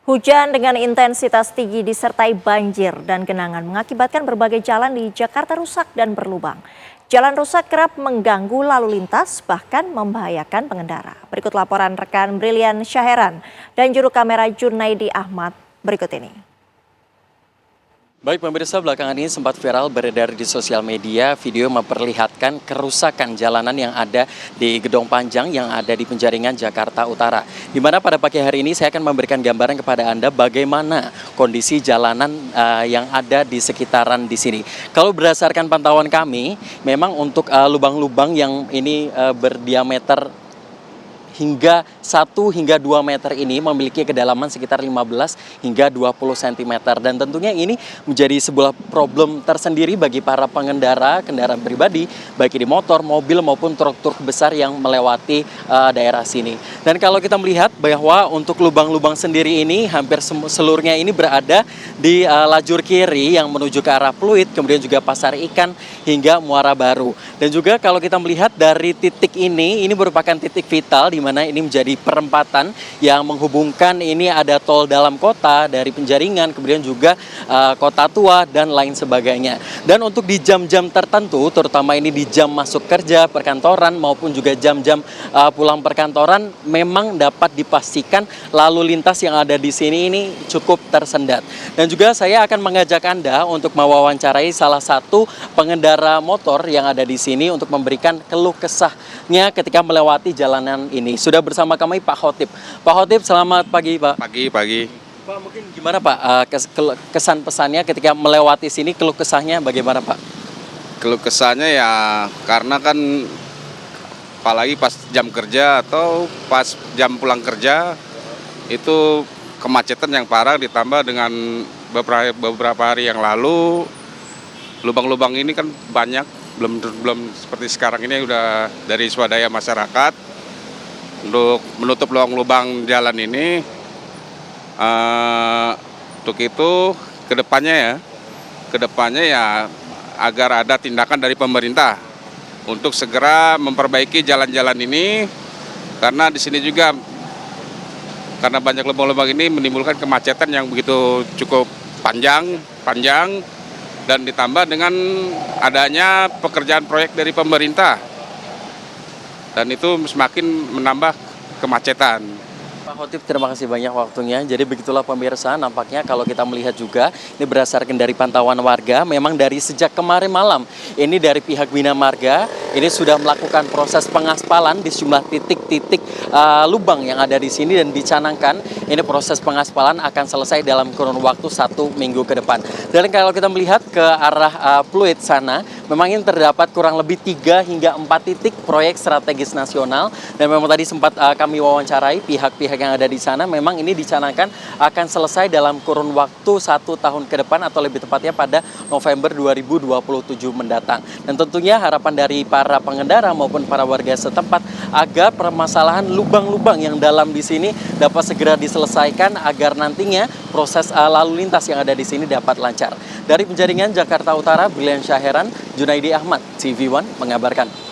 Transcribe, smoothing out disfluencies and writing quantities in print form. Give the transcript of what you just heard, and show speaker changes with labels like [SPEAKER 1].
[SPEAKER 1] Hujan dengan intensitas tinggi disertai banjir dan genangan mengakibatkan berbagai jalan di Jakarta rusak dan berlubang. Jalan rusak kerap mengganggu lalu lintas, bahkan membahayakan pengendara. Berikut laporan rekan Brilian Syaheran dan juru kamera Junaidi Ahmad berikut ini.
[SPEAKER 2] Baik pemirsa, belakangan ini sempat viral beredar di sosial media video memperlihatkan kerusakan jalanan yang ada di Gedong Panjang yang ada di Penjaringan, Jakarta Utara. Di mana pada pagi hari ini saya akan memberikan gambaran kepada Anda bagaimana kondisi jalanan yang ada di sekitaran di sini. Kalau berdasarkan pantauan kami, memang untuk lubang-lubang yang ini berdiameter hingga 1 hingga 2 meter ini memiliki kedalaman sekitar 15 hingga 20 cm. Dan tentunya ini menjadi sebuah problem tersendiri bagi para pengendara kendaraan pribadi, baik ini motor, mobil maupun truk-truk besar yang melewati daerah sini. Dan kalau kita melihat bahwa untuk lubang-lubang sendiri ini hampir seluruhnya ini berada di lajur kiri yang menuju ke arah Pluit, kemudian juga Pasar Ikan hingga Muara Baru. Dan juga kalau kita melihat dari titik ini merupakan titik vital di mana ini menjadi perempatan yang menghubungkan ini ada tol dalam kota dari Penjaringan, kemudian juga Kota Tua dan lain sebagainya. Dan untuk di jam-jam tertentu, terutama ini di jam masuk kerja perkantoran maupun juga jam-jam pulang perkantoran, memang dapat dipastikan lalu lintas yang ada di sini ini cukup tersendat. Dan juga saya akan mengajak Anda untuk mewawancarai salah satu pengendara motor yang ada di sini untuk memberikan keluh kesahnya ketika melewati jalanan ini. Sudah bersama kami Pak Khotib. Pak Khotib, selamat pagi Pak.
[SPEAKER 3] Pagi.
[SPEAKER 2] Pak, mungkin gimana Pak kesan pesannya ketika melewati sini, keluh kesahnya bagaimana Pak?
[SPEAKER 3] Keluh kesahnya ya karena kan apalagi pas jam kerja atau pas jam pulang kerja itu kemacetan yang parah, ditambah dengan beberapa hari yang lalu lubang-lubang ini kan banyak, belum seperti sekarang ini udah dari swadaya masyarakat untuk menutup lubang-lubang jalan ini. Untuk itu kedepannya ya agar ada tindakan dari pemerintah untuk segera memperbaiki jalan-jalan ini, karena di sini juga karena banyak lubang-lubang ini menimbulkan kemacetan yang begitu cukup panjang dan ditambah dengan adanya pekerjaan proyek dari pemerintah. Dan itu semakin menambah kemacetan.
[SPEAKER 2] Pak Khotib, terima kasih banyak waktunya. Jadi begitulah pemirsa, nampaknya kalau kita melihat juga, ini berdasarkan dari pantauan warga, memang dari sejak kemarin malam, ini dari pihak Bina Marga, ini sudah melakukan proses pengaspalan di sejumlah titik-titik lubang yang ada di sini dan dicanangkan, ini proses pengaspalan akan selesai dalam kurun waktu 1 minggu ke depan. Dan kalau kita melihat ke arah Pluit sana, memang ini terdapat kurang lebih 3 hingga 4 titik proyek strategis nasional, dan memang tadi sempat kami wawancarai pihak-pihak yang ada di sana, memang ini dicanangkan akan selesai dalam kurun waktu 1 tahun ke depan atau lebih tepatnya pada November 2027 mendatang. Dan tentunya harapan dari para pengendara maupun para warga setempat agar permasalahan lubang-lubang yang dalam di sini dapat segera diselesaikan agar nantinya proses lalu lintas yang ada di sini dapat lancar. Dari Penjaringan, Jakarta Utara, Brilian Syaheran, Junaidi Ahmad, TV One mengabarkan.